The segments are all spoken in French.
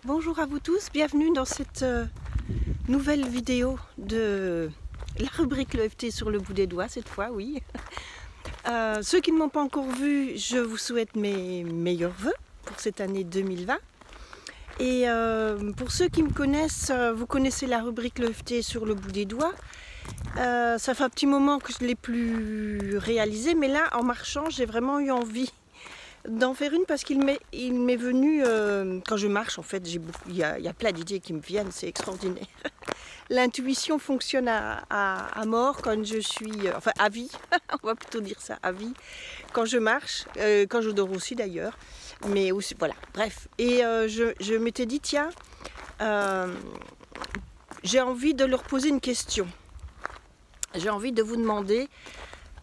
Bonjour à vous tous, bienvenue dans cette nouvelle vidéo de la rubrique l'EFT sur le bout des doigts cette fois, oui. Ceux qui ne m'ont pas encore vu, je vous souhaite mes meilleurs vœux pour cette année 2020. Et pour ceux qui me connaissent, vous connaissez la rubrique l'EFT sur le bout des doigts. Ça fait un petit moment que je ne l'ai plus réalisé, mais là en marchant j'ai vraiment eu envie d'en faire une parce qu'il m'est venu, quand je marche en fait, il y a plein d'idées qui me viennent, c'est extraordinaire. L'intuition fonctionne à mort quand je suis, enfin à vie, on va plutôt dire ça, à vie, quand je marche, quand je dors aussi d'ailleurs, mais aussi, voilà, bref. Et je m'étais dit, tiens, j'ai envie de leur poser une question. J'ai envie de vous demander,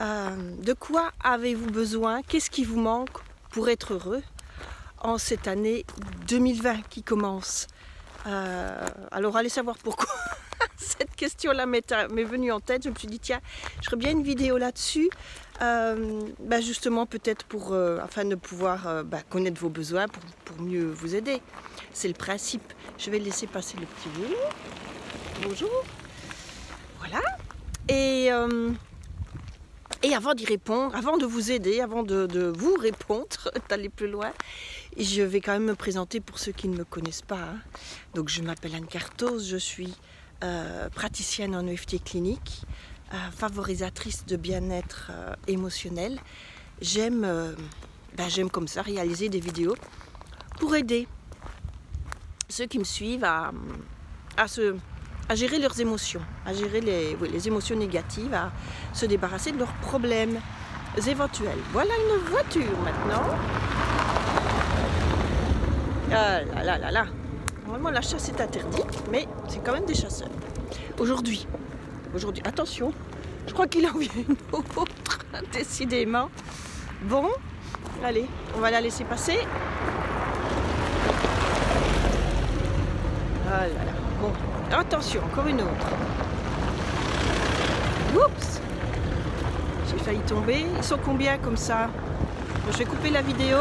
de quoi avez-vous besoin, qu'est-ce qui vous manque pour être heureux en cette année 2020 qui commence. Alors allez savoir pourquoi cette question-là m'est venue en tête. Je me suis dit tiens, je ferais bien une vidéo là-dessus, justement peut-être pour afin de pouvoir connaître vos besoins pour mieux vous aider. C'est le principe. Je vais laisser passer le petit bout. Bonjour. Voilà. Et avant d'y répondre, avant de vous aider, avant de vous répondre, d'aller plus loin, je vais quand même me présenter pour ceux qui ne me connaissent pas. Hein. Donc je m'appelle Anne Cartos, je suis praticienne en EFT clinique, favorisatrice de bien-être émotionnel. J'aime comme ça réaliser des vidéos pour aider ceux qui me suivent à gérer leurs émotions, à gérer les émotions négatives, à se débarrasser de leurs problèmes éventuels. Voilà une voiture maintenant. Ah là là là. Normalement la chasse est interdite, mais c'est quand même des chasseurs. Aujourd'hui, attention, je crois qu'il en vient une autre, décidément. Bon, allez, on va la laisser passer. Ah là là, bon. Attention, encore une autre. Oups! J'ai failli tomber. Ils sont combien comme ça? Je vais couper la vidéo.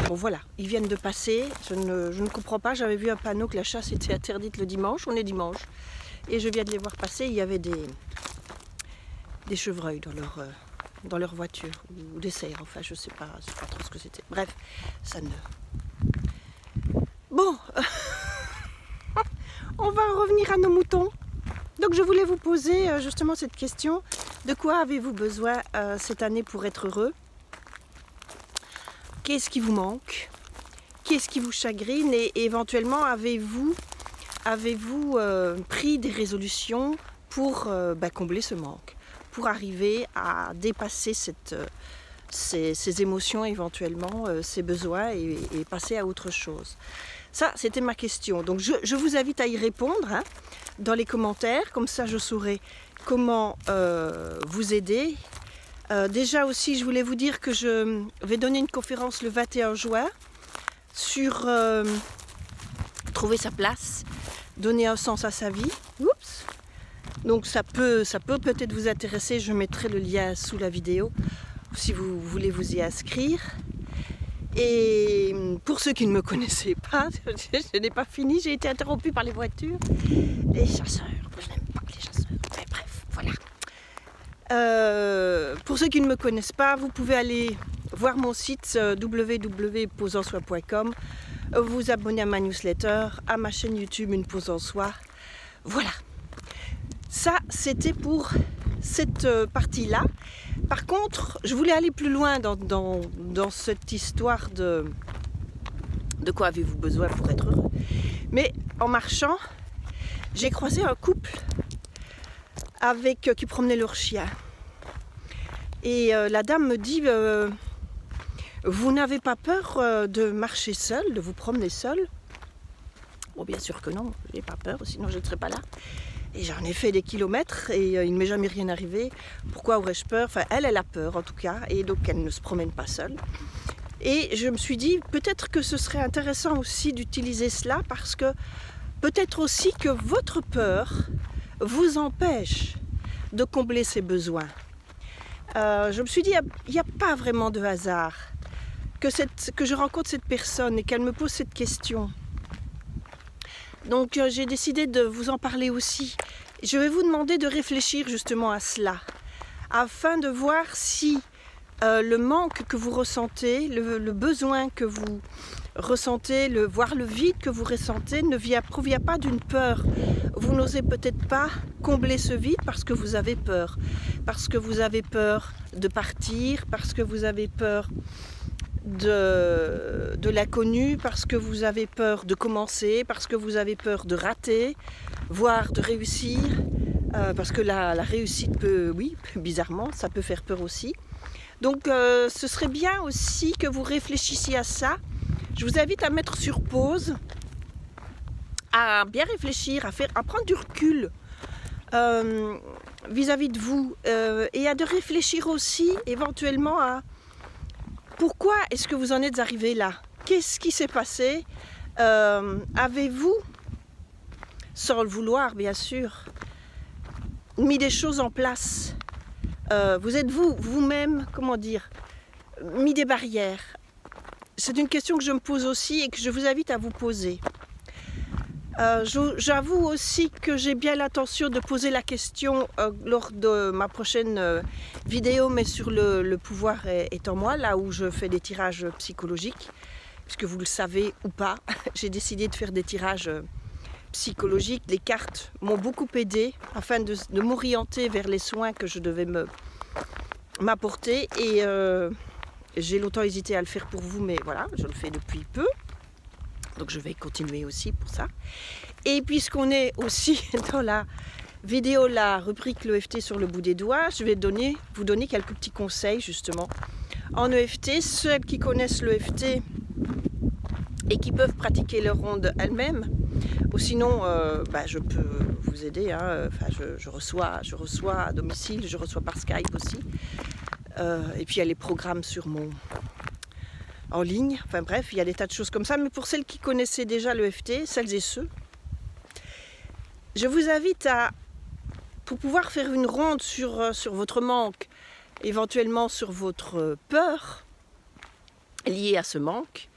Bon voilà, ils viennent de passer. Je ne comprends pas. J'avais vu un panneau que la chasse était interdite le dimanche. On est dimanche. Et je viens de les voir passer. Il y avait des chevreuils dans leur voiture. Ou des cerfs. Enfin, je sais pas trop ce que c'était. Bref, ça ne... Bon... On va revenir à nos moutons. Donc je voulais vous poser justement cette question. De quoi avez-vous besoin cette année pour être heureux? Qu'est-ce qui vous manque? Qu'est-ce qui vous chagrine? Et éventuellement, avez-vous pris des résolutions pour combler ce manque? Pour arriver à dépasser ces émotions éventuellement, ces besoins et passer à autre chose? Ça, c'était ma question. Donc, je vous invite à y répondre hein, dans les commentaires. Comme ça, je saurai comment vous aider. Déjà aussi, je voulais vous dire que je vais donner une conférence le 21 juin sur trouver sa place, donner un sens à sa vie. Oups. Donc, ça peut peut-être vous intéresser. Je mettrai le lien sous la vidéo si vous voulez vous y inscrire. Et pour ceux qui ne me connaissaient pas, je n'ai pas fini, j'ai été interrompue par les voitures. Les chasseurs, je n'aime pas les chasseurs. Mais bref, voilà. Pour ceux qui ne me connaissent pas, vous pouvez aller voir mon site www.posensoi.com, vous abonner à ma newsletter, à ma chaîne YouTube Une Pause en Soi. Voilà. Ça, c'était pour cette partie-là. Par contre, je voulais aller plus loin dans cette histoire de quoi avez-vous besoin pour être heureux. Mais en marchant, j'ai croisé un couple qui promenait leur chien. Et la dame me dit, vous n'avez pas peur de marcher seul, de vous promener seul? Bon, bien sûr que non, je n'ai pas peur, sinon je ne serais pas là. Et j'en ai fait des kilomètres et il ne m'est jamais rien arrivé. Pourquoi aurais-je peur? Enfin, elle a peur en tout cas, et donc elle ne se promène pas seule. Et je me suis dit, peut-être que ce serait intéressant aussi d'utiliser cela parce que peut-être aussi que votre peur vous empêche de combler ses besoins. Je me suis dit, il n'y a pas vraiment de hasard. que je rencontre cette personne et qu'elle me pose cette question. Donc j'ai décidé de vous en parler aussi. Je vais vous demander de réfléchir justement à cela, afin de voir si le manque que vous ressentez, le besoin que vous ressentez, voire le vide que vous ressentez ne provient pas d'une peur. Vous n'osez peut-être pas combler ce vide parce que vous avez peur. Parce que vous avez peur de partir, parce que vous avez peur de l'inconnu, parce que vous avez peur de commencer, parce que vous avez peur de rater, voire de réussir. Parce que la réussite peut, oui, bizarrement, ça peut faire peur aussi. Donc ce serait bien aussi que vous réfléchissiez à ça. Je vous invite à mettre sur pause, à bien réfléchir, à prendre du recul vis-à-vis de vous et à de réfléchir aussi éventuellement à pourquoi est-ce que vous en êtes arrivé là? Qu'est-ce qui s'est passé? Avez-vous, sans le vouloir bien sûr, mis des choses en place? Vous êtes vous-même, comment dire, mis des barrières? C'est une question que je me pose aussi et que je vous invite à vous poser. J'avoue aussi que j'ai bien l'intention de poser la question lors de ma prochaine vidéo, mais sur le pouvoir est en moi, là où je fais des tirages psychologiques, puisque vous le savez ou pas, j'ai décidé de faire des tirages psychologiques. Les cartes m'ont beaucoup aidé afin de m'orienter vers les soins que je devais m'apporter et j'ai longtemps hésité à le faire pour vous, mais voilà, je le fais depuis peu. Donc je vais continuer aussi pour ça. Et puisqu'on est aussi dans la vidéo, la rubrique l'EFT sur le bout des doigts, je vais vous donner quelques petits conseils justement en EFT. Ceux qui connaissent l'EFT et qui peuvent pratiquer leur ronde elles-mêmes, ou sinon je peux vous aider. Enfin, je reçois à domicile, je reçois par Skype aussi. Et puis il y a les programmes en ligne, enfin bref, il y a des tas de choses comme ça. Mais pour celles qui connaissaient déjà l'EFT, celles et ceux, je vous invite pour pouvoir faire une ronde sur votre manque, éventuellement sur votre peur liée à ce manque.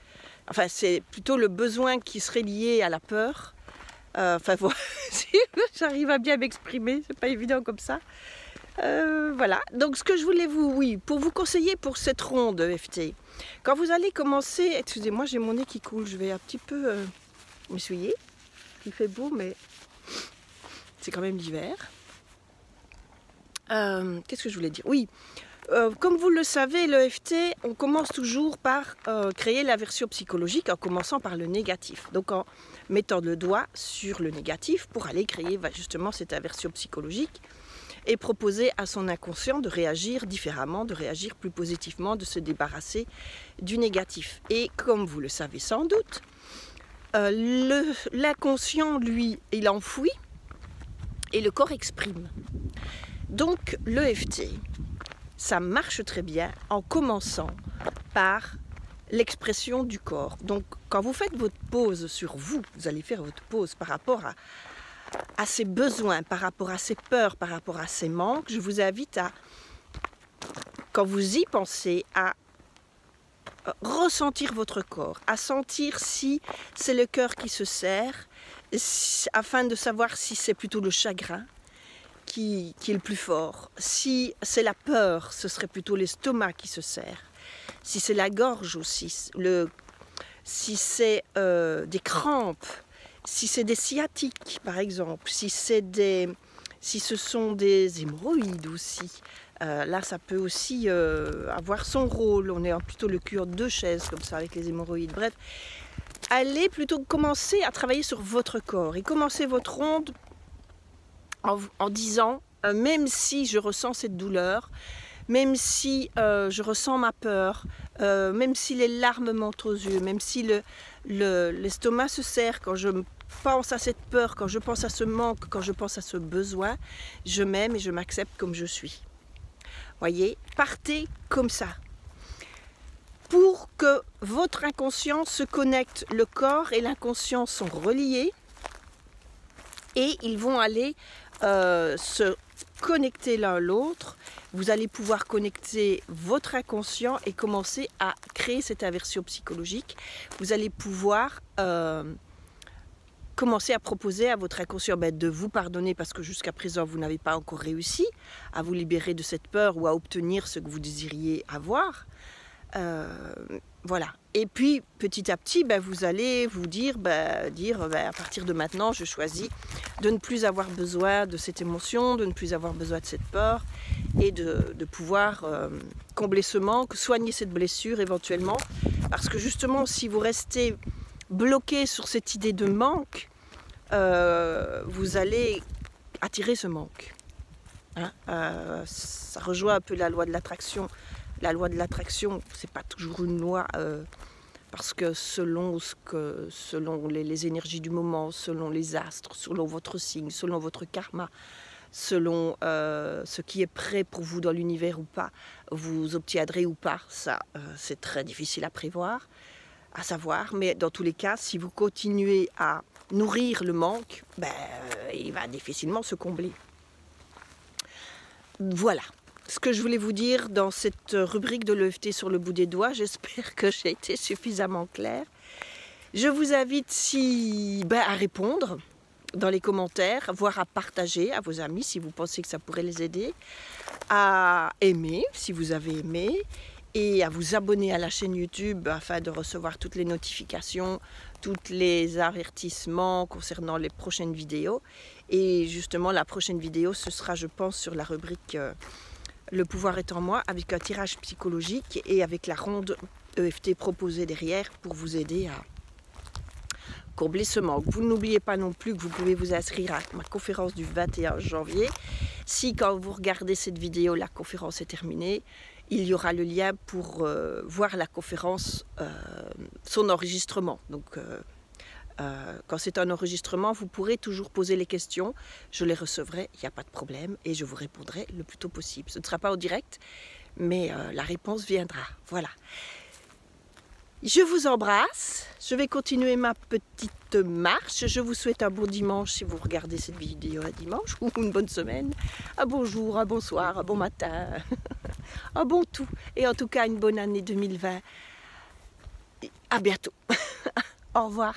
Enfin, c'est plutôt le besoin qui serait lié à la peur. Enfin, voilà, si j'arrive à bien m'exprimer, c'est pas évident comme ça. Voilà, donc ce que je voulais pour vous conseiller pour cette ronde EFT, quand vous allez commencer, excusez-moi, j'ai mon nez qui coule, je vais un petit peu m'essuyer, il fait beau, mais c'est quand même l'hiver. Qu'est-ce que je voulais dire? Oui, comme vous le savez, l'EFT, on commence toujours par créer la version psychologique en commençant par le négatif. Donc en mettant le doigt sur le négatif pour aller créer justement cette aversion psychologique et proposer à son inconscient de réagir différemment, de réagir plus positivement, de se débarrasser du négatif. Et comme vous le savez sans doute, l'inconscient, lui, il enfouit et le corps exprime. Donc l'EFT, ça marche très bien en commençant par l'expression du corps. Donc quand vous faites votre pause sur vous, vous allez faire votre pause par rapport à ses besoins, par rapport à ses peurs, par rapport à ses manques, je vous invite à, quand vous y pensez, à ressentir votre corps, à sentir si c'est le cœur qui se serre, afin de savoir si c'est plutôt le chagrin qui est le plus fort. Si c'est la peur, ce serait plutôt l'estomac qui se serre. Si c'est la gorge aussi, si c'est des crampes, si c'est des sciatiques par exemple, si ce sont des hémorroïdes aussi, là ça peut aussi avoir son rôle. On est plutôt le cul en deux chaises comme ça avec les hémorroïdes. Bref, allez plutôt commencer à travailler sur votre corps et commencez votre ronde en disant, même si je ressens cette douleur, même si je ressens ma peur, même si les larmes montent aux yeux, même si l'estomac se serre quand je pense à cette peur, quand je pense à ce manque, quand je pense à ce besoin, je m'aime et je m'accepte comme je suis. Voyez, partez comme ça. Pour que votre inconscient se connecte, le corps et l'inconscient sont reliés et ils vont aller se connecter l'un l'autre, vous allez pouvoir connecter votre inconscient et commencer à créer cette inversion psychologique. Vous allez pouvoir commencer à proposer à votre inconscient de vous pardonner parce que jusqu'à présent vous n'avez pas encore réussi à vous libérer de cette peur ou à obtenir ce que vous désiriez avoir. Voilà. Et puis petit à petit, vous allez vous dire, à partir de maintenant, je choisis de ne plus avoir besoin de cette émotion, de ne plus avoir besoin de cette peur et de pouvoir combler ce manque, soigner cette blessure éventuellement. Parce que justement, si vous restez bloqué sur cette idée de manque, vous allez attirer ce manque. Hein, ça rejoint un peu la loi de l'attraction. La loi de l'attraction, c'est pas toujours une loi parce que selon les énergies du moment, selon les astres, selon votre signe, selon votre karma, selon ce qui est prêt pour vous dans l'univers ou pas, vous obtiendrez ou pas. Ça, c'est très difficile à prévoir, à savoir. Mais dans tous les cas, si vous continuez à nourrir le manque, il va difficilement se combler. Voilà. Ce que je voulais vous dire dans cette rubrique de l'EFT sur le bout des doigts, j'espère que j'ai été suffisamment claire. Je vous invite à répondre dans les commentaires, voire à partager à vos amis si vous pensez que ça pourrait les aider, à aimer si vous avez aimé et à vous abonner à la chaîne YouTube afin de recevoir toutes les notifications, tous les avertissements concernant les prochaines vidéos. Et justement, la prochaine vidéo, ce sera, je pense, sur la rubrique Le pouvoir est en moi, avec un tirage psychologique et avec la ronde EFT proposée derrière pour vous aider à combler ce manque. Vous n'oubliez pas non plus que vous pouvez vous inscrire à ma conférence du 21 janvier. Si quand vous regardez cette vidéo, la conférence est terminée, il y aura le lien pour voir la conférence, son enregistrement. Donc, quand c'est un enregistrement, vous pourrez toujours poser les questions. Je les recevrai, il n'y a pas de problème, et je vous répondrai le plus tôt possible. Ce ne sera pas au direct, mais la réponse viendra. Voilà. Je vous embrasse. Je vais continuer ma petite marche. Je vous souhaite un bon dimanche si vous regardez cette vidéo un dimanche, ou une bonne semaine, un bon jour, un bon soir, un bon matin, un bon tout. Et en tout cas, une bonne année 2020. À bientôt. Au revoir.